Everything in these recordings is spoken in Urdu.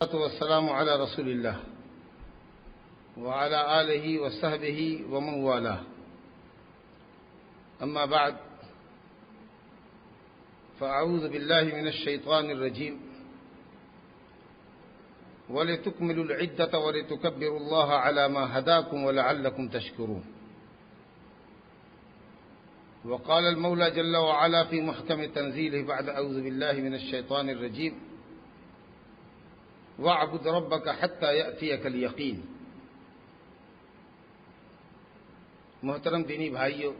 والسلام على رسول الله وعلى آله وصحبه ومن والاه. أما بعد، فأعوذ بالله من الشيطان الرجيم. ولتكملوا العدة ولتكبروا الله على ما هداكم ولعلكم تشكرون. وقال المولى جل وعلا في محكم تنزيله بعد أعوذ بالله من الشيطان الرجيم: وَاعْبُدْ رَبَّكَ حَتَّى يَأْتِيَكَ الْيَقِينُ. محترم دینی بھائیوں،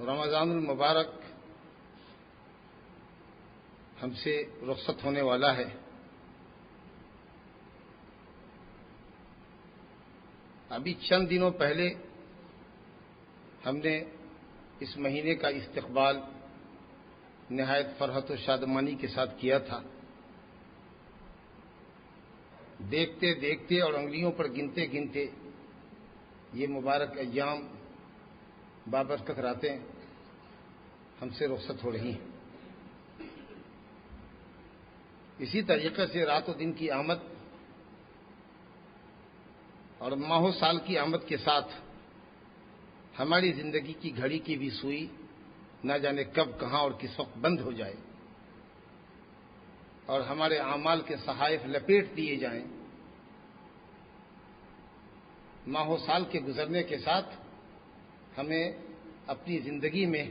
رمضان المبارک ہم سے رخصت ہونے والا ہے. ابھی چند دنوں پہلے ہم نے اس مہینے کا استقبال نہایت فرحت و شادمانی کے ساتھ کیا تھا. دیکھتے دیکھتے اور انگلیوں پر گنتے گنتے یہ مبارک ایام بابرکت راتیں ہم سے رخصت ہو رہی ہیں. اسی طریقے سے رات و دن کی آمد اور ماہ و سال کی آمد کے ساتھ ہماری زندگی کی گھڑی کی بھی سوئی نہ جانے کب کہاں اور کس وقت بند ہو جائے اور ہمارے اعمال کے صحائف لپیٹ دیے جائیں. ماہ و سال کے گزرنے کے ساتھ ہمیں اپنی زندگی میں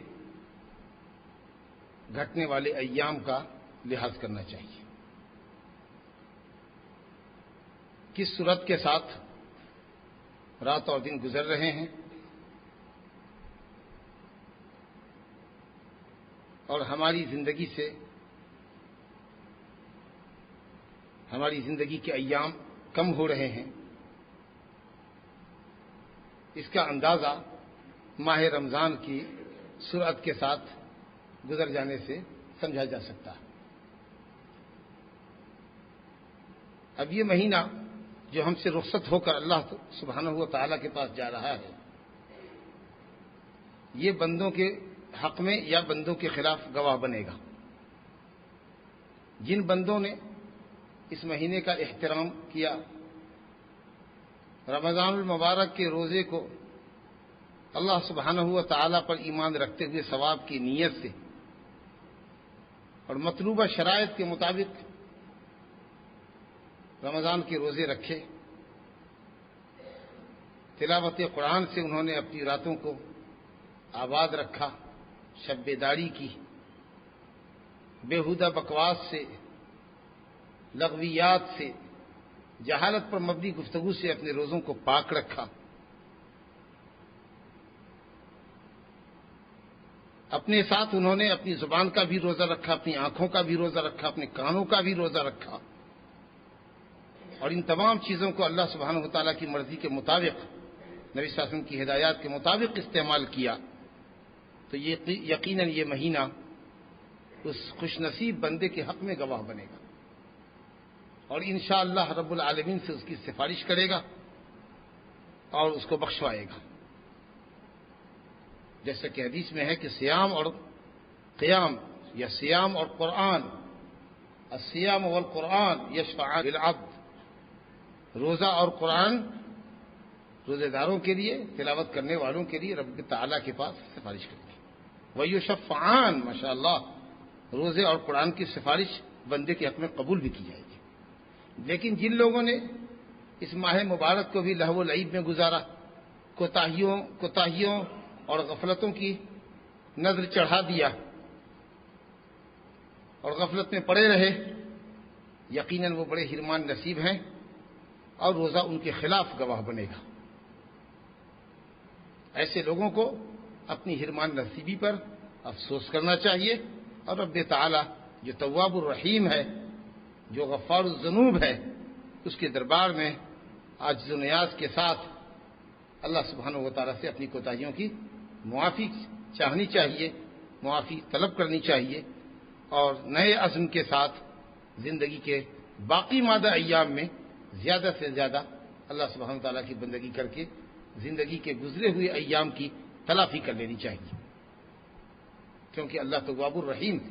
گھٹنے والے ایام کا لحاظ کرنا چاہیے. کس صورت کے ساتھ رات اور دن گزر رہے ہیں اور ہماری زندگی کے ایام کم ہو رہے ہیں، اس کا اندازہ ماہ رمضان کی سرعت کے ساتھ گزر جانے سے سمجھا جا سکتا ہے. اب یہ مہینہ جو ہم سے رخصت ہو کر اللہ سبحانہ و تعالیٰ کے پاس جا رہا ہے، یہ بندوں کے حق میں یا بندوں کے خلاف گواہ بنے گا. جن بندوں نے اس مہینے کا احترام کیا، رمضان المبارک کے روزے کو اللہ سبحانہ و تعالیٰ پر ایمان رکھتے ہوئے ثواب کی نیت سے اور مطلوبہ شرائط کے مطابق رمضان کے روزے رکھے، تلاوت قرآن سے انہوں نے اپنی راتوں کو آباد رکھا، شب بیداری کی، بیہودہ بکواس سے، لغویات سے، جہالت پر مبنی گفتگو سے اپنے روزوں کو پاک رکھا، اپنے ساتھ انہوں نے اپنی زبان کا بھی روزہ رکھا، اپنی آنکھوں کا بھی روزہ رکھا، اپنے کانوں کا بھی روزہ رکھا، اور ان تمام چیزوں کو اللہ سبحانہ و تعالیٰ کی مرضی کے مطابق، نبی صلی اللہ علیہ وسلم کی ہدایات کے مطابق استعمال کیا. تو یقیناً یہ مہینہ اس خوش نصیب بندے کے حق میں گواہ بنے گا اور انشاءاللہ رب العالمین سے اس کی سفارش کرے گا اور اس کو بخشوائے گا. جیسا کہ حدیث میں ہے کہ سیام اور قیام یا سیام اور قرآن، السیام والقرآن یشفعان للعبد، روزہ اور قرآن روزے داروں کے لیے، تلاوت کرنے والوں کے لیے رب تعالیٰ کے پاس سفارش کریں گے. وَيُشَفَّعَانِ، ماشاء اللہ، روزے اور قرآن کی سفارش بندے کے حق میں قبول بھی کی جائے گی. لیکن جن لوگوں نے اس ماہ مبارک کو بھی لہو و لعب میں گزارا، کوتاہیوں اور غفلتوں کی نظر چڑھا دیا اور غفلت میں پڑے رہے، یقیناً وہ بڑے حرمان نصیب ہیں اور روزہ ان کے خلاف گواہ بنے گا. ایسے لوگوں کو اپنی حرمان نصیبی پر افسوس کرنا چاہیے اور رب تعالیٰ جو تواب الرحیم ہے، جو غفار الذنوب ہے، اس کے دربار میں عاجز و نیاز کے ساتھ اللہ سبحانہ و تعالیٰ سے اپنی کوتاہیوں کی معافی چاہنی چاہیے، معافی طلب کرنی چاہیے اور نئے عزم کے ساتھ زندگی کے باقی مادہ ایام میں زیادہ سے زیادہ اللہ سبحانہ و تعالیٰ کی بندگی کر کے زندگی کے گزرے ہوئے ایام کی تلافی کر لینی چاہیے، کیونکہ اللہ تواب الرحیم ہے.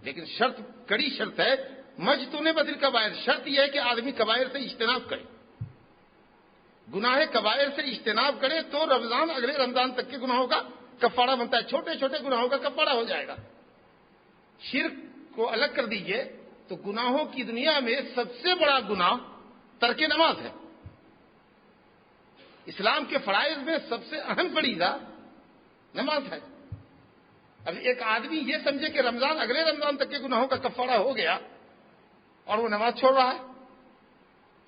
لیکن شرط، کڑی شرط ہے، مجتنب الکبائر، شرط یہ ہے کہ آدمی کبائر سے اجتناب کرے، گناہ کبائر سے اجتناب کرے تو رمضان اگلے رمضان تک کے گناہوں کا کفارہ بنتا ہے، چھوٹے چھوٹے گناہوں کا کفارہ ہو جائے گا۔ شرک کو الگ کر دیجئے تو گناہوں کی دنیا میں سب سے بڑا گناہ ترک نماز ہے۔ اسلام کے فرائض میں سب سے اہم فریضہ نماز ہے۔ اب ایک آدمی یہ سمجھے کہ رمضان اگلے رمضان تک کے گناہوں کا کفارہ ہو گیا اور وہ نماز چھوڑ رہا ہے،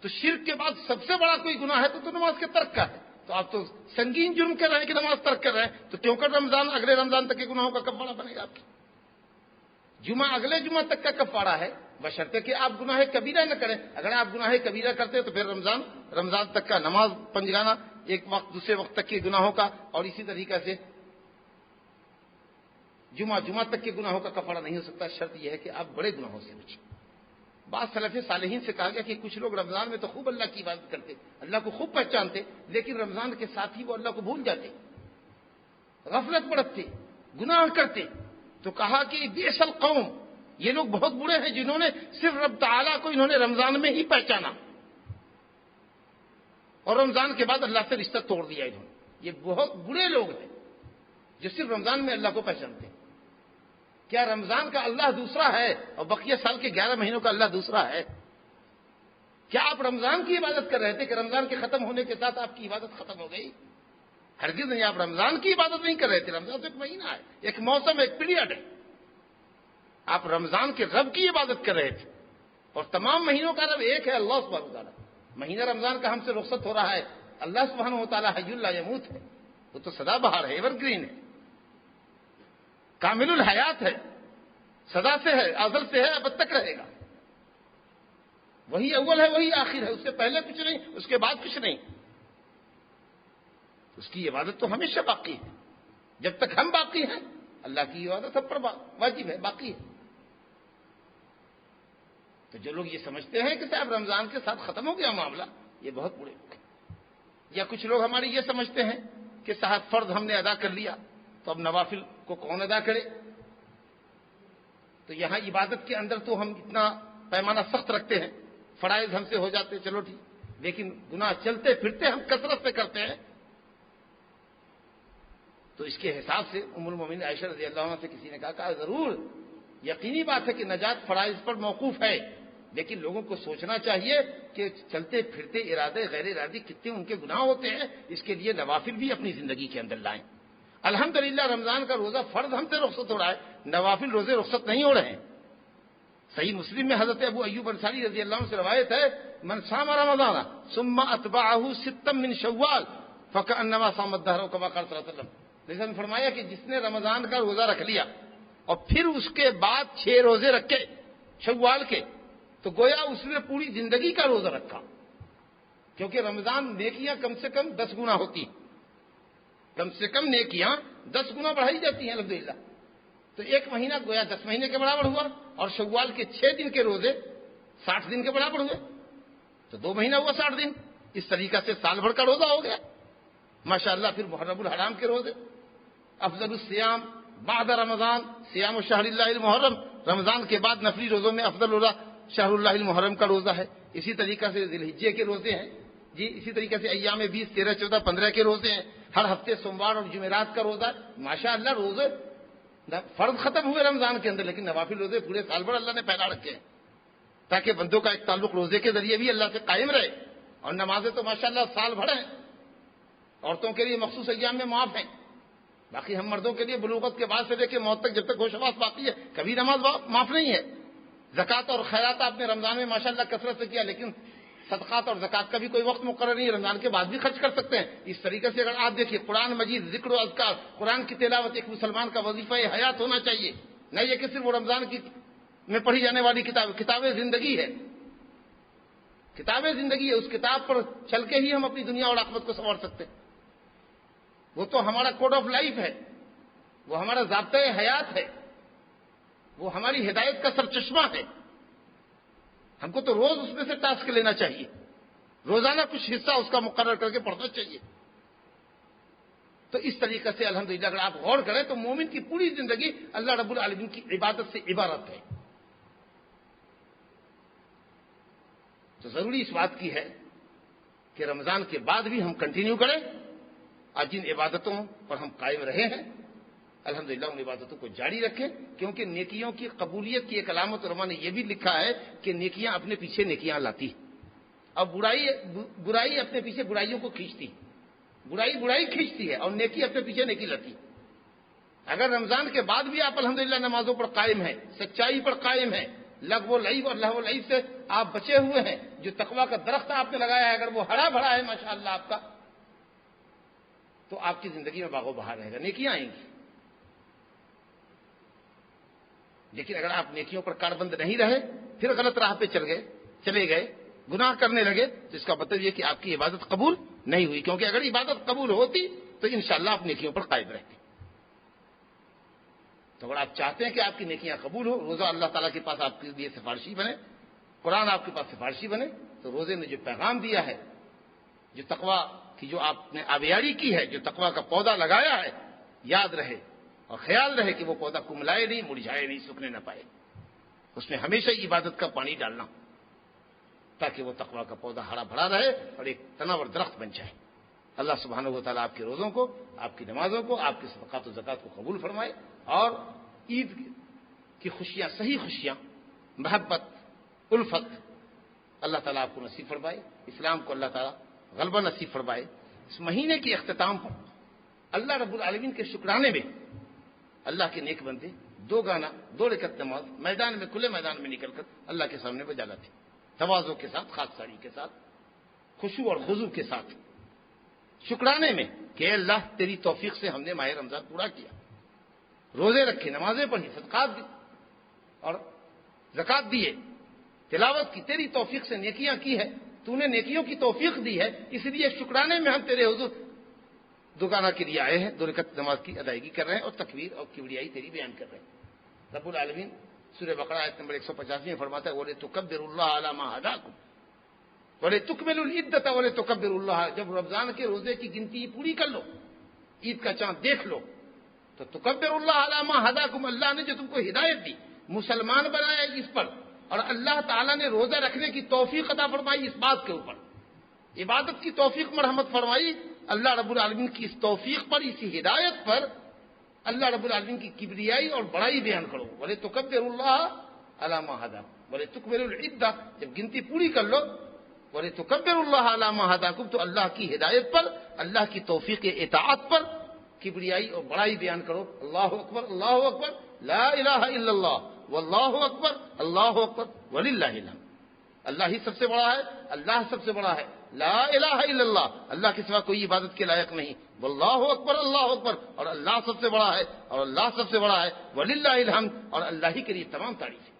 تو شرک کے بعد سب سے بڑا کوئی گناہ ہے تو نماز کے ترک کا ہے۔ تو آپ تو سنگین جرم کر رہے ہیں کہ نماز ترک کر رہے ہیں، تو کیوں کر رمضان اگلے رمضان تک کے گناہوں کا کفارہ بنے گا آپ کی؟ جمعہ اگلے جمعہ تک کا کفارہ ہے، بشرطے کہ آپ گناہ کبیرہ نہ کریں۔ اگر آپ گناہ کبیرہ کرتے ہیں تو پھر رمضان تک کا نماز پنجگانا، ایک وقت دوسرے وقت تک کے گناہوں کا، اور اسی طریقے سے جمعہ تک کے گناہوں کا کفارہ نہیں ہو سکتا۔ شرط یہ ہے کہ آپ بڑے گناہوں سے بچیں۔ بعض سلف صالحین سے کہا گیا کہ کچھ لوگ رمضان میں تو خوب اللہ کی عبادت کرتے، اللہ کو خوب پہچانتے، لیکن رمضان کے ساتھ ہی وہ اللہ کو بھول جاتے، غفلت برتتے، گناہ کرتے۔ تو کہا کہ بئس القوم، یہ لوگ بہت برے ہیں جنہوں نے صرف رب تعالیٰ کو انہوں نے رمضان میں ہی پہچانا اور رمضان کے بعد اللہ سے رشتہ توڑ دیا انہوں نے۔ یہ بہت برے لوگ ہیں جو صرف رمضان میں اللہ کو پہچانتے ہیں۔ کیا رمضان کا اللہ دوسرا ہے اور بقیہ سال کے 11 مہینوں کا اللہ دوسرا ہے؟ کیا آپ رمضان کی عبادت کر رہے تھے کہ رمضان کے ختم ہونے کے ساتھ آپ کی عبادت ختم ہو گئی؟ ہرگز نہیں، آپ رمضان کی عبادت نہیں کر رہے تھے۔ رمضان تو ایک مہینہ ہے، ایک موسم ہے، ایک پیریڈ ہے۔ آپ رمضان کے رب کی عبادت کر رہے تھے، اور تمام مہینوں کا رب ایک ہے، اللہ سبحانہ وتعالی۔ مہینہ رمضان کا ہم سے رخصت ہو رہا ہے، اللہ سبحانہ وتعالی حی لا یموت ہے، وہ تو سدا بہار ہے، ایور گرین ہے، کامل الحیات ہے، سدا سے ہے، ازل سے ہے، اب تک رہے گا۔ وہی اول ہے، وہی آخر ہے، اس سے پہلے کچھ نہیں، اس کے بعد کچھ نہیں۔ اس کی عبادت تو ہمیشہ باقی ہے، جب تک ہم باقی ہیں اللہ کی عبادت سب پر واجب ہے، باقی ہے۔ تو جو لوگ یہ سمجھتے ہیں کہ صاحب رمضان کے ساتھ ختم ہو گیا معاملہ، یہ بہت برے لوگ ہیں۔ یا کچھ لوگ ہمارے یہ سمجھتے ہیں کہ صاحب فرض ہم نے ادا کر لیا تو اب نوافل کو کون ادا کرے؟ تو یہاں عبادت کے اندر تو ہم اتنا پیمانہ سخت رکھتے ہیں، فرائض ہم سے ہو جاتے، چلو ٹھیک، لیکن گناہ چلتے پھرتے ہم کثرت سے کرتے ہیں۔ تو اس کے حساب سے ام المومنین عائشہ رضی اللہ عنہ سے کسی نے کہا ضرور یقینی بات ہے کہ نجات فرائض پر موقوف ہے، لیکن لوگوں کو سوچنا چاہیے کہ چلتے پھرتے ارادے غیر ارادی کتنے ان کے گناہ ہوتے ہیں، اس کے لیے نوافل بھی اپنی زندگی کے اندر لائیں۔ الحمدللہ رمضان کا روزہ فرض ہم سے رخصت ہو رہا ہے، نوافل روزے رخصت نہیں ہو رہے ہیں۔ صحیح مسلم میں حضرت ابو ایوب انصاری رضی اللہ عنہ سے روایت ہے، من صام رمضان ثم اتبعه ستا من شوال فكأنما صام الدهر كما قال صلی اللہ علیہ وسلم۔ لیکن فرمایا کہ جس نے رمضان کا روزہ رکھ لیا اور پھر اس کے بعد 6 روزے رکھے شوال کے، تو گویا اس نے پوری زندگی کا روزہ رکھا، کیونکہ رمضان نیکیاں کم سے کم 10 گنا ہوتی، کم سے کم نیکیاں 10 گنا بڑھائی جاتی ہیں الحمدللہ۔ تو ایک مہینہ گویا 10 مہینے کے برابر ہوا، اور شوال کے 6 دن کے روزے 60 دن کے برابر ہوئے، تو 2 مہینہ ہوا 60 دن۔ اس طریقہ سے سال بھر کا روزہ ہو گیا ماشاءاللہ۔ پھر محرم الحرام کے روزے، افضل الصیام بعد رمضان صیام شہر اللہ المحرم، رمضان کے بعد نفلی روزوں میں افضل روزہ شہر اللہ المحرم کا روزہ ہے۔ اسی طریقہ سے ذی الحجہ کے روزے ہیں جی، اسی طریقے سے ایام 20، 13، 14، 15 کے روزے ہیں، ہر ہفتے سوموار اور جمعرات کا روزہ ہے ماشاءاللہ۔ روزے فرض ختم ہوئے رمضان کے اندر، لیکن نوافل روزے پورے سال بھر اللہ نے پھیلا رکھے ہیں، تاکہ بندوں کا ایک تعلق روزے کے ذریعے بھی اللہ سے قائم رہے۔ اور نمازیں تو ماشاءاللہ سال بھر ہیں، عورتوں کے لیے مخصوص ایام میں معاف ہیں، باقی ہم مردوں کے لیے بلوغت کے بعد سے لے کے موت تک جب تک ہوش حواس باقی ہے کبھی نماز معاف نہیں ہے۔ زکوٰۃ اور خیرات آپ نے رمضان میں ماشاءاللہ کثرت سے کیا، لیکن صدقات اور زکوٰۃ کا بھی کوئی وقت مقرر نہیں ہے، رمضان کے بعد بھی خرچ کر سکتے ہیں۔ اس طریقے سے اگر آپ دیکھیے قرآن مجید، ذکر و اذکار، قرآن کی تلاوت ایک مسلمان کا وظیفہ حیات ہونا چاہیے، نہ یہ کہ صرف وہ رمضان کی میں پڑھی جانے والی کتاب زندگی ہے، کتاب زندگی ہے۔ اس کتاب پر چل کے ہی ہم اپنی دنیا اور آخرت کو سنوار سکتے ہیں۔ وہ تو ہمارا کوڈ آف لائف ہے، وہ ہمارا ضابطۂ حیات ہے، وہ ہماری ہدایت کا سرچشمہ ہے۔ ہم کو تو روز اس میں سے ٹاسک لینا چاہیے، روزانہ کچھ حصہ اس کا مقرر کر کے پڑھنا چاہیے۔ تو اس طریقے سے الحمدللہ اگر آپ غور کریں تو مومن کی پوری زندگی اللہ رب العالمین کی عبادت سے عبارت ہے. تو ضروری اس بات کی ہے کہ رمضان کے بعد بھی ہم کنٹینیو کریں اور جن عبادتوں پر ہم قائم رہے ہیں الحمدللہ ان عبادتوں کو جاری رکھیں، کیونکہ نیکیوں کی قبولیت کی ایک علامت علماء نے یہ بھی لکھا ہے کہ نیکیاں اپنے پیچھے نیکیاں لاتی اور برائی اپنے پیچھے برائیوں کو کھینچتی، برائی کھینچتی ہے اور نیکی اپنے پیچھے نیکی لاتی. اگر رمضان کے بعد بھی آپ الحمدللہ نمازوں پر قائم ہیں، سچائی پر قائم ہیں، لغو و لعب اور لہو و لعب سے آپ بچے ہوئے ہیں، جو تقویٰ کا درخت آپ نے لگایا ہے اگر وہ ہرا بھرا ہے ماشاءاللہ آپ کا، تو آپ کی زندگی میں باغ و بہار رہے گا، نیکیاں آئیں گی. لیکن اگر آپ نیکیوں پر کاربند نہیں رہے، پھر غلط راہ پہ چلے گئے، گناہ کرنے لگے، تو اس کا مطلب یہ کہ آپ کی عبادت قبول نہیں ہوئی، کیونکہ اگر عبادت قبول ہوتی تو انشاءاللہ آپ نیکیوں پر قائم رہتے. تو اگر آپ چاہتے ہیں کہ آپ کی نیکیاں قبول ہو، روزہ اللہ تعالیٰ کے پاس آپ کے لیے سفارشی بنے، قرآن آپ کے پاس سفارشی بنے، تو روزے نے جو پیغام دیا ہے، جو تقویٰ کی جو آپ نے آبیاری کی ہے، جو تقویٰ کا پودا لگایا ہے، یاد رہے اور خیال رہے کہ وہ پودا کملائے نہیں، مرجھائے نہیں، سوکھنے نہ پائے. اس میں ہمیشہ عبادت کا پانی ڈالنا تاکہ وہ تقویٰ کا پودا ہرا بھرا رہے اور ایک تناور درخت بن جائے. اللہ سبحانہ و تعالیٰ آپ کے روزوں کو، آپ کی نمازوں کو، آپ کی صدقات و زکات کو قبول فرمائے اور عید کی خوشیاں، صحیح خوشیاں، محبت، الفت اللہ تعالیٰ آپ کو نصیب فرمائے. اسلام کو اللہ تعالیٰ غلبہ نصیب فرمائے. اس مہینے کے اختتام پر اللہ رب العالمین کے شکرانے میں اللہ کے نیک بندے دو رکعت نماز میدان میں، کھلے میدان میں نکل کر اللہ کے سامنے بجا لاتے، تواضع کے ساتھ، خاص ساری کے ساتھ، خشوع اور خضوع کے ساتھ، شکرانے میں کہ اے اللہ تیری توفیق سے ہم نے ماہ رمضان پورا کیا، روزے رکھے، نمازیں پڑھی، صدقات دی اور زکات دیے، تلاوت کی، تیری توفیق سے نیکیاں کی ہے، تو نے نیکیوں کی توفیق دی ہے، اس لیے شکرانے میں ہم تیرے حضور دوگانہ کے لیے آئے ہیں، 2 رکعت نماز کی ادائیگی کر رہے ہیں اور تکبیر اور کبریائی تیری بیان کر رہے ہیں. رب العالمین سورہ بقرہ آیت نمبر 185 میں فرماتا ہے وَلِتُكَبِّرُوا اللَّهَ عَلَىٰ مَا هَدَاكُمْ وَلِتُكْمِلُوا الْعِدَّةَ وَلِتُكَبِّرُوا اللَّهَ. جب رمضان کے روزے کی گنتی پوری کر لو، عید کا چاند دیکھ لو، تو تکبر اللہ علی ما ہداکم، اللہ نے جو تم کو ہدایت دی، مسلمان بنایا اس پر، اور اللہ تعالیٰ نے روزہ رکھنے کی توفیق عطا فرمائی اس بات کے اوپر، عبادت کی توفیق مرحمت فرمائی. اللہ رب العالمین کی اس توفیق پر، اسی ہدایت پر اللہ رب العالمین کی کبریائی اور بڑائی بیان کرو. وَلِتُكَبِّرُوا اللَّهَ عَلَىٰ مَا هَدَاكُمْ وَلِتُكْمِلُوا الْعِدَّةَ. جب گنتی پوری کر لو، وَلِتُكَبِّرُوا اللَّهَ عَلَىٰ مَا هَدَاكُمْ، تو اللہ کی ہدایت پر، اللہ کی توفیق اطاعت پر کبریائی اور بڑائی بیان کرو. اللہ اکبر، اللہ اکبر، لا الہ الا اللہ، واللہ اکبر، اللہ اکبر، وللہ الحمد. اللہ ہی سب سے بڑا ہے، اللہ سب سے بڑا ہے، لا الہ الا اللہ، اللہ کے سوا کوئی عبادت کے لائق نہیں، واللہ اکبر، اللہ اکبر، اور اللہ سب سے بڑا ہے، اور اللہ سب سے بڑا ہے، وللہ الحمد، اور اللہ ہی کے لیے تمام تعریف ہے.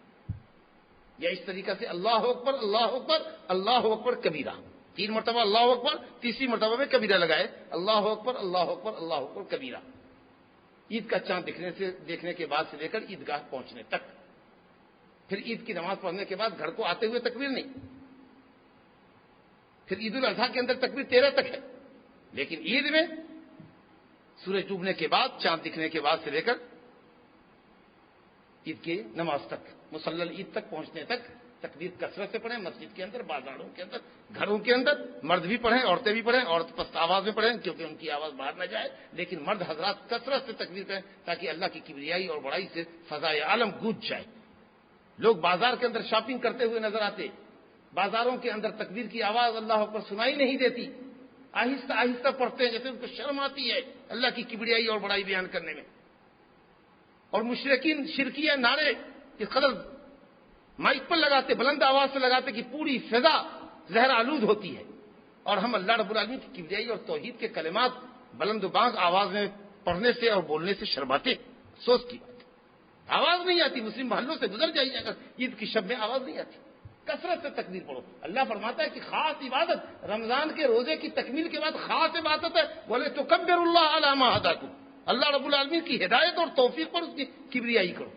یا اس طریقہ سے اللہ اکبر، اللہ اکبر، اللہ اکبر کبیرہ، 3 مرتبہ اللہ اکبر، تیسری مرتبہ میں کبیرہ لگائے، اللہ اکبر، اللہ اکبر، اللہ اکبر کبیرہ. عید کا چاند دیکھنے کے بعد سے لے کر عیدگاہ پہنچنے تک. پھر عید کی نماز پڑھنے کے بعد گھر کو آتے ہوئے تکبیر نہیں. پھر عید الاضحیٰ کے اندر تکبیر 13 تک ہے، لیکن عید میں سورج ڈوبنے کے بعد، چاند دکھنے کے بعد سے لے کر عید کی نماز تک، مسلل عید تک پہنچنے تک تکبیر کثرت سے پڑھیں. مسجد کے اندر، بازاروں کے اندر، گھروں کے اندر، مرد بھی پڑھیں، عورتیں بھی پڑھیں. عورت پست آواز میں پڑھیں کیونکہ ان کی آواز باہر نہ جائے، لیکن مرد حضرات کثرت سے تکبیر کریں تاکہ اللہ کی کبریائی اور بڑائی سے فضائے عالم گونج جائے. لوگ بازار کے اندر شاپنگ کرتے ہوئے نظر آتے، بازاروں کے اندر تکبیر کی آواز اللہ اکبر سنائی نہیں دیتی، آہستہ آہستہ پڑھتے ہیں جیسے ان کو شرم آتی ہے اللہ کی کبریائی اور بڑائی بیان کرنے میں. اور مشرکین شرکیہ نعرے اس قدر مائک پر لگاتے، بلند آواز سے لگاتے کہ پوری فضا زہر آلود ہوتی ہے، اور ہم اللہ رب العالمین کی کبریائی اور توحید کے کلمات بلند و بانگ آواز میں پڑھنے سے اور بولنے سے شرماتے. افسوس کی بات، آواز نہیں آتی. مسلم محلوں سے گزر جائیے اگر عید کی شب میں آواز نہیں آتی، کثرت سے تکبیر پڑھو. اللہ فرماتا ہے کہ خاص عبادت رمضان کے روزے کی تکمیل کے بعد خاص عبادت ہے وَلِتُكَبِّرُوا اللَّهَ عَلَىٰ مَا هَدَاكُمْ. اللہ رب العالمین کی ہدایت اور توفیق پر اس کی کبریائی کرو.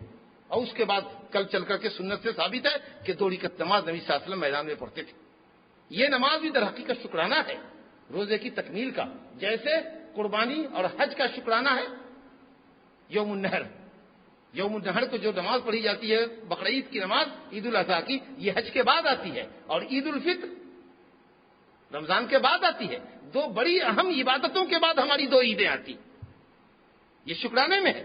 اور اس کے بعد کل چل کر کے سنت سے ثابت ہے کہ 2 رکعت نماز نبی صلی اللہ علیہ وسلم میدان میں پڑھتے تھے. یہ نماز بھی در حقیقت شکرانہ ہے روزے کی تکمیل کا. جیسے قربانی اور حج کا شکرانہ ہے یوم النحر. یوم النحر کو جو نماز پڑھی جاتی ہے بقرعید کی نماز عید الاضحیٰ کی، یہ حج کے بعد آتی ہے، اور عید الفطر رمضان کے بعد آتی ہے. دو بڑی اہم عبادتوں کے بعد ہماری دو عیدیں آتی، یہ شکرانے میں ہے.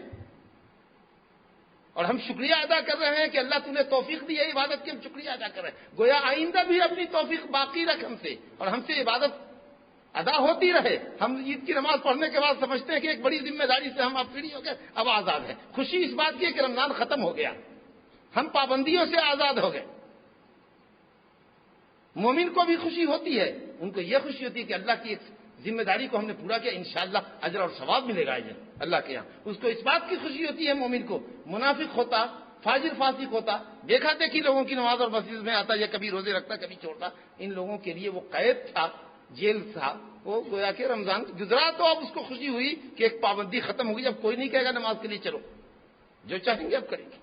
اور ہم شکریہ ادا کر رہے ہیں کہ اللہ تم نے توفیق دی ہے عبادت کی، ہم شکریہ ادا کر رہے ہیں. گویا آئندہ بھی اپنی توفیق باقی رکھ ہم سے، اور ہم سے عبادت ادا ہوتی رہے. ہم عید کی نماز پڑھنے کے بعد سمجھتے ہیں کہ ایک بڑی ذمہ داری سے ہم اب فری ہو گئے، اب آزاد ہیں. خوشی اس بات کی ہے کہ رمضان ختم ہو گیا، ہم پابندیوں سے آزاد ہو گئے. مومن کو بھی خوشی ہوتی ہے، ان کو یہ خوشی ہوتی ہے کہ اللہ کی ایک ذمہ داری کو ہم نے پورا کیا، انشاءاللہ اجر اور ثواب ملے گا اللہ کے یہاں. اس کو اس بات کی خوشی ہوتی ہے مومن کو. منافق ہوتا، فاجر فاسق ہوتا، دیکھا دیکھی لوگوں کی نماز اور مسجد میں آتا، یا کبھی روزے رکھتا کبھی چھوڑتا، ان لوگوں کے لیے وہ قید تھا، جیل تھا. وہ گویا کہ رمضان گزرا تو اب اس کو خوشی ہوئی کہ ایک پابندی ختم ہوگی، اب کوئی نہیں کہے گا نماز کے لیے چلو، جو چاہیں گے اب کریں گے.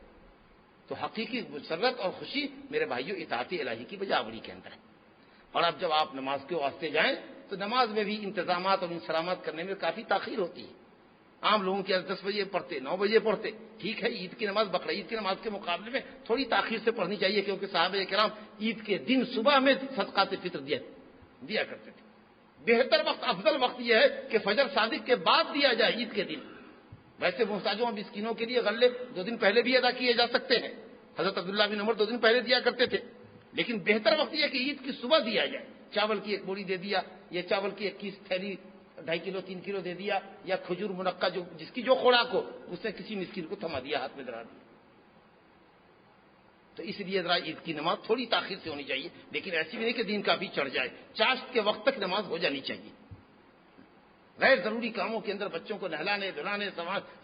تو حقیقی مسرت اور خوشی میرے بھائیوں اطاعت الہی کی بجاوری کے اندر ہے. اور اب جب آپ نماز کے واسطے جائیں تو نماز میں بھی انتظامات اور انسلامات کرنے میں کافی تاخیر ہوتی ہے. عام لوگوں کے 10 بجے پڑھتے، 9 بجے پڑھتے، ٹھیک ہے. عید کی نماز بقرعید کی نماز کے مقابلے میں تھوڑی تاخیر سے پڑھنی چاہیے، کیونکہ صحابہ کرام عید کے دن صبح میں صدقات فطر دیا کرتے تھے. بہتر وقت، افضل وقت یہ ہے کہ فجر صادق کے بعد دیا جائے عید کے دن. ویسے محتاجوں اور مسکینوں کے لیے غلے 2 دن پہلے بھی ادا کیے جا سکتے ہیں. حضرت عبداللہ بن عمر 2 دن پہلے دیا کرتے تھے، لیکن بہتر وقت یہ ہے کہ عید کی صبح دیا جائے. چاول کی 1 بوری دے دیا، یا چاول کی 21 تھیلی 2.5 کلو 3 کلو دے دیا، یا کھجور منقع جو جس کی جو خوراک ہو اس نے کسی مسکین کو تھما دیا، ہاتھ میں درا دیا. تو اس لیے ذرا عید کی نماز تھوڑی تاخیر سے ہونی چاہیے، لیکن ایسی بھی نہیں کہ دین کافی چڑھ جائے. چاشت کے وقت تک نماز ہو جانی چاہیے. غیر ضروری کاموں کے اندر بچوں کو نہلانے دھلانے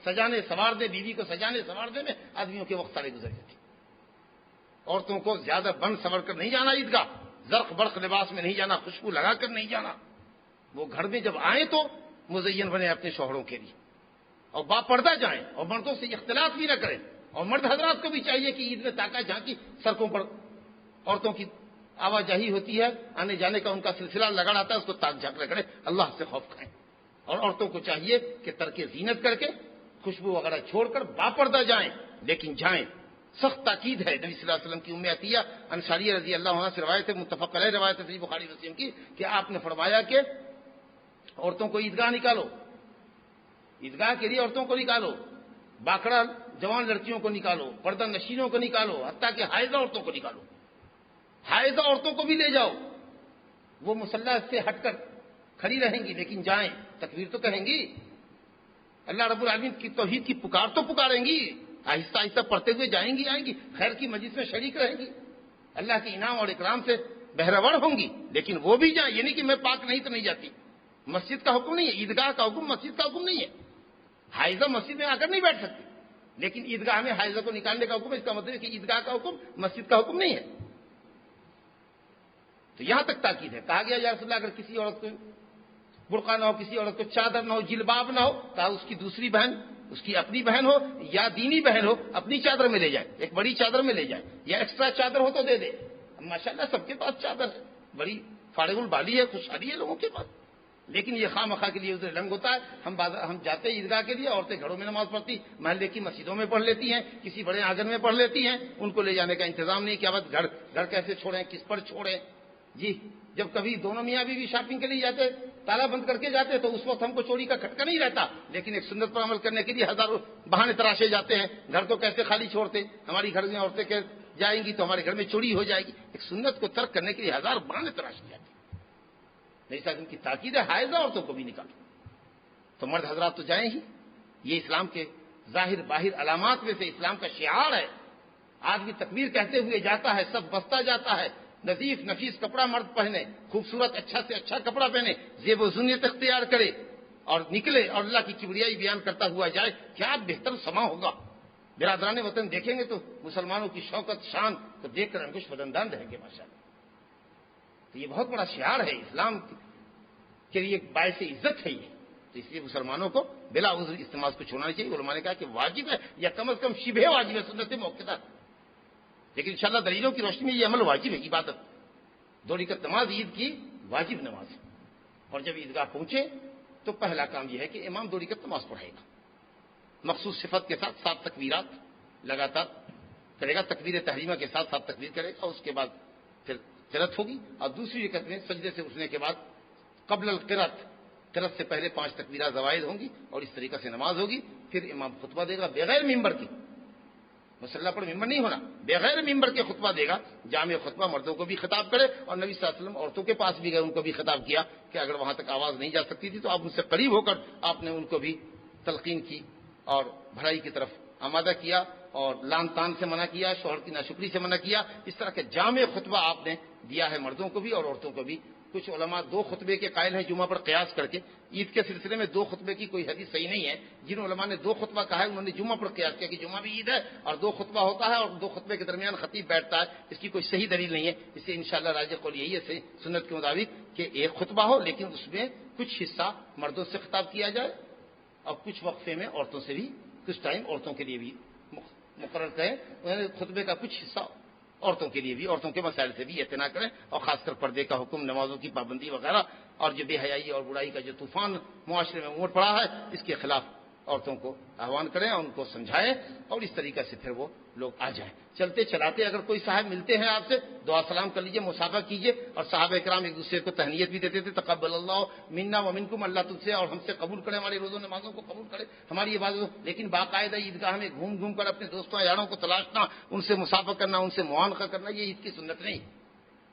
سجانے سنوارنے، بیوی کو سجانے سنوارنے میں آدمیوں کے وقت سارے گزر جاتے. عورتوں کو زیادہ بن سنور کر نہیں جانا عیدگاہ، زرق برق لباس میں نہیں جانا، خوشبو لگا کر نہیں جانا. وہ گھر میں جب آئیں تو مزین بنے اپنے شوہروں کے لیے، اور باپردہ جائیں، اور مردوں سے اختلاط بھی نہ کریں. اور مرد حضرات کو بھی چاہیے کہ عید میں تاکہ جہاں کی سڑکوں پر عورتوں کی آواجاہی ہوتی ہے، آنے جانے کا ان کا سلسلہ لگا رہتا ہے، اس کو تاک جھانک نہ کریں، اللہ سے خوف کھائیں. اور عورتوں کو چاہیے کہ ترک زینت کر کے خوشبو وغیرہ چھوڑ کر باپردہ جائیں، لیکن جائیں. سخت تاکید ہے نبی صلی اللہ علیہ وسلم کی ام عطیہ انصاریہ رضی اللہ عنہ سے روایت ہے، متفق علیہ روایت ہے صحیح بخاری مسلم کی، کہ آپ نے فرمایا کہ عورتوں کو عیدگاہ نکالو، عیدگاہ کے لیے عورتوں کو نکالو، باکڑا جوان لڑکیوں کو نکالو، پردہ نشینوں کو نکالو، حتیٰ کہ حائضہ عورتوں کو نکالو. حائضہ عورتوں کو بھی لے جاؤ، وہ مصلی سے ہٹ کر کھڑی رہیں گی لیکن جائیں، تکبیر تو کہیں گی، اللہ رب العالمین کی توحید کی پکار تو پکاریں گی، آہستہ آہستہ پڑھتے ہوئے جائیں گی، آئیں گی، خیر کی مجلس میں شریک رہیں گی، اللہ کے انعام اور اکرام سے بہرور ہوں گی. لیکن وہ بھی جائیں، یہ نہیں کہ میں پاک نہیں تو نہیں جاتی. مسجد کا حکم نہیں ہے، عیدگاہ کا حکم مسجد کا حکم نہیں ہے. حائضہ مسجد میں آ کر نہیں بیٹھ سکتی، لیکن عیدگاہ میں حائضہ کو نکالنے کا حکم ہے. اس کا مطلب ہے کہ عیدگاہ کا حکم مسجد کا حکم نہیں ہے. تو یہاں تک تاکید ہے. کہا گیا یا رسول اللہ اگر کسی عورت کو برقع نہ ہو، کسی عورت کو چادر نہ ہو، جلباب نہ ہو، کہا اس کی دوسری بہن، اس کی اپنی بہن ہو یا دینی بہن ہو، اپنی چادر میں لے جائے، ایک بڑی چادر میں لے جائے، یا ایکسٹرا چادر ہو تو دے دے. ماشاءاللہ سب کے پاس چادر ہے، بڑی فارغ البالی ہے، خوشحالی ہے لوگوں کے پاس. لیکن یہ خواہ مخواہ کے لیے اسے رنگ ہوتا ہے. ہم جاتے ہیں عیدگاہ کے لیے، عورتیں گھروں میں نماز پڑھتی، محلے کی مسجدوں میں پڑھ لیتی ہیں، کسی بڑے آنگن میں پڑھ لیتی ہیں. ان کو لے جانے کا انتظام نہیں، کیا بات گھر کیسے چھوڑیں، کس پر چھوڑیں. جی جب کبھی دونوں میاں بیوی شاپنگ کے لیے جاتے، تالا بند کر کے جاتے، تو اس وقت ہم کو چوری کا کھٹکا نہیں رہتا، لیکن ایک سنت پر عمل کرنے کے لیے ہزاروں بہانے تراشے جاتے ہیں. گھر تو کیسے خالی چھوڑتے، ہماری گھر میں عورتیں کہ جائیں گی تو ہمارے گھر میں چوری ہو جائے گی. ایک سنت کو ترک کرنے کے لیے ہزار بہانے تراشے جاتے ہیں. ایسا ان کی تاکید ہے، حائضہ عورتوں کو بھی نکالو. تو مرد حضرات تو جائیں ہی. یہ اسلام کے ظاہر باہر علامات میں سے اسلام کا شعار ہے. آدمی تکبیر کہتے ہوئے جاتا ہے، سب بستا جاتا ہے، نظیف نفیس کپڑا مرد پہنے، خوبصورت اچھا سے اچھا کپڑا پہنے، زیب و زینت اختیار کرے اور نکلے اور اللہ کی کبریائی بیان کرتا ہوا جائے. کیا بہتر سما ہوگا. برادران وطن دیکھیں گے تو مسلمانوں کی شوکت شان کو دیکھ کر انگوش بدندان رہیں گے ماشاءاللہ. تو یہ بہت بڑا شعار ہے اسلام کے لیے، ایک باعث عزت ہے یہ. تو اس لیے مسلمانوں کو بلا عذر استعمال کو چھوڑنا چاہیے. علماء نے کہا کہ واجب ہے، یا کم از کم شبہ واجب ہے، سنت موقعہ. لیکن انشاءاللہ دلیلوں کی روشنی میں یہ عمل واجب ہے. عبادت 2 رکعت نماز عید کی واجب نماز. اور جب عیدگاہ پہنچے تو پہلا کام یہ ہے کہ امام 2 رکعت نماز پڑھائے گا مخصوص صفت کے ساتھ 7 تکبیرات لگاتار کرے گا، تکبیر تحریمہ کے ساتھ 7 تکبیر کرے گا، اور اس کے بعد پھر قرات ہوگی، اور دوسری رکعت میں سجدے سے اٹھنے کے بعد قبل قرات سے پہلے 5 تکبیرات زوائد ہوں گی، اور اس طریقے سے نماز ہوگی۔ پھر امام خطبہ دے گا بغیر ممبر کی، مصلی پر ممبر نہیں ہونا، بغیر ممبر کے خطبہ دے گا، جامع خطبہ، مردوں کو بھی خطاب کرے، اور نبی صلی اللہ علیہ وسلم عورتوں کے پاس بھی گئے، ان کو بھی خطاب کیا کہ اگر وہاں تک آواز نہیں جا سکتی تھی تو آپ ان سے قریب ہو کر آپ نے ان کو بھی تلقین کی اور بھلائی کی طرف آمادہ کیا، اور لان تان سے منع کیا، شوہر کی ناشکری سے منع کیا۔ اس طرح کے جامع خطبہ آپ نے دیا ہے مردوں کو بھی اور عورتوں کو بھی۔ کچھ علماء 2 خطبے کے قائل ہیں جمعہ پر قیاس کر کے، عید کے سلسلے میں 2 خطبے کی کوئی حدیث صحیح نہیں ہے۔ جن علماء نے 2 خطبہ کہا ہے انہوں نے جمعہ پر قیاس کیا کہ جمعہ بھی عید ہے اور 2 خطبہ ہوتا ہے اور 2 خطبے کے درمیان خطیب بیٹھتا ہے، اس کی کوئی صحیح دلیل نہیں ہے۔ اس سے انشاءاللہ راجح قول یہی ہے سنت کے مطابق کہ ایک خطبہ ہو لیکن اس میں کچھ حصہ مردوں سے خطاب کیا جائے اور کچھ وقفے میں عورتوں سے بھی، کچھ ٹائم عورتوں کے لیے بھی مقرر کریں، خطبے کا کچھ حصہ عورتوں کے لیے بھی، عورتوں کے مسائل سے بھی اعتنا کریں، اور خاص کر پردے کا حکم، نمازوں کی پابندی وغیرہ، اور جو بے حیائی اور برائی کا جو طوفان معاشرے میں امڑ پڑا ہے اس کے خلاف عورتوں کو آہوان کریں اور ان کو سمجھائیں، اور اس طریقے سے پھر وہ لوگ آ جائیں۔ چلتے چلاتے اگر کوئی صاحب ملتے ہیں آپ سے دعا سلام کر لیجئے، مصافحہ کیجئے، اور صحابہ کرام ایک دوسرے کو تہنیت بھی دیتے تھے، تقبل اللہ منا ومنکم، اللہ تم سے اور ہم سے قبول کرے، ہماری روزوں نمازوں کو قبول کرے، ہماری عبادتوں، لیکن باقاعدہ عیدگاہ میں گھوم گھوم کر اپنے دوستوں یاروں کو تلاشنا، ان سے مصافحہ کرنا، ان سے معانقہ کرنا، یہ عید کی سنت نہیں۔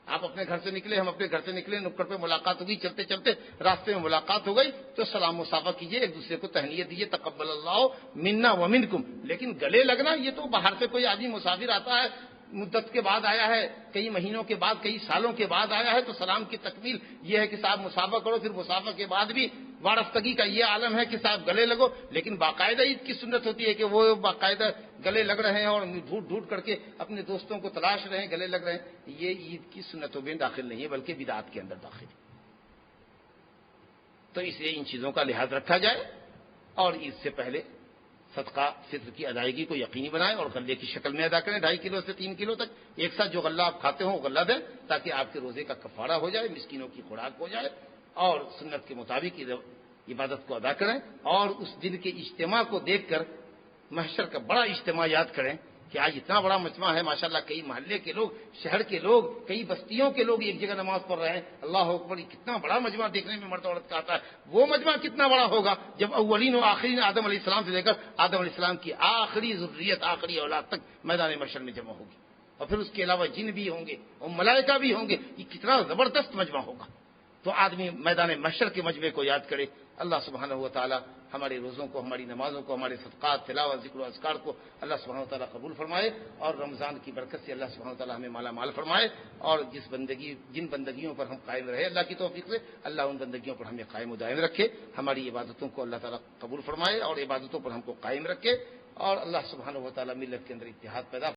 آپ اپنے گھر سے نکلے، ہم اپنے گھر سے نکلے، نکڑ پہ ملاقات ہوگی، چلتے چلتے راستے میں ملاقات ہو گئی تو سلام مصافحہ کیجئے، ایک دوسرے کو تہنیت دیجئے، تقبل اللہ منا ومنکم۔ لیکن گلے لگنا یہ تو باہر سے کوئی آدمی مسافر آتا ہے، مدت کے بعد آیا ہے، کئی مہینوں کے بعد، کئی سالوں کے بعد آیا ہے، تو سلام کی تکمیل یہ ہے کہ صاحب مصافحہ کرو، پھر مصافحہ کے بعد بھی وارفتگی کا یہ عالم ہے کہ صاحب گلے لگو۔ لیکن باقاعدہ عید کی سنت ہوتی ہے کہ وہ باقاعدہ گلے لگ رہے ہیں اور ڈھونڈ ڈھونڈ کر کے اپنے دوستوں کو تلاش رہے ہیں، گلے لگ رہے ہیں، یہ عید کی سنتوں میں داخل نہیں ہے بلکہ بدعات کے اندر داخل ہے۔ تو اس لیے ان چیزوں کا لحاظ رکھا جائے، اور عید سے پہلے صدقہ فطر کی ادائیگی کو یقینی بنائیں اور غلے کی شکل میں ادا کریں، 2.5 کلو سے 3 کلو تک ایک ساتھ جو غلہ آپ کھاتے ہو وہ غلہ دیں تاکہ آپ کے روزے کا کفارہ ہو جائے، مسکینوں کی خوراک ہو جائے، اور سنت کے مطابق عبادت کو ادا کریں، اور اس دن کے اجتماع کو دیکھ کر محشر کا بڑا اجتماع یاد کریں کہ آج اتنا بڑا مجمع ہے، ماشاءاللہ کئی محلے کے لوگ، شہر کے لوگ، کئی بستیوں کے لوگ ایک جگہ نماز پڑھ رہے ہیں، اللہ اکبر، کتنا بڑا مجمع دیکھنے میں مرد عورت کا آتا ہے۔ وہ مجمع کتنا بڑا ہوگا جب اولین و آخرین آدم علیہ السلام سے لے کر آدم علیہ السلام کی آخری ذریت، آخری اولاد تک میدان محشر میں جمع ہوگی، اور پھر اس کے علاوہ جن بھی ہوں گے اور ملائکہ بھی ہوں گے، یہ کتنا زبردست مجمع ہوگا۔ تو آدمی میدان محشر کے مجمع کو یاد کرے۔ اللہ سبحانہ و تعالی ہمارے روزوں کو، ہماری نمازوں کو، ہمارے صدقات، تلاوت، ذکر و اذکار کو اللہ سبحانہ و تعالی قبول فرمائے، اور رمضان کی برکت سے اللہ سبحانہ و تعالی ہمیں مالا مال فرمائے، اور جن بندگیوں پر ہم قائم رہے اللہ کی توفیق سے، اللہ ان بندگیوں پر ہمیں قائم و دائم رکھے، ہماری عبادتوں کو اللہ تعالی قبول فرمائے اور عبادتوں پر ہم کو قائم رکھے، اور اللہ سبحانہ و تعالی ملت کے اندر اتحاد پیدا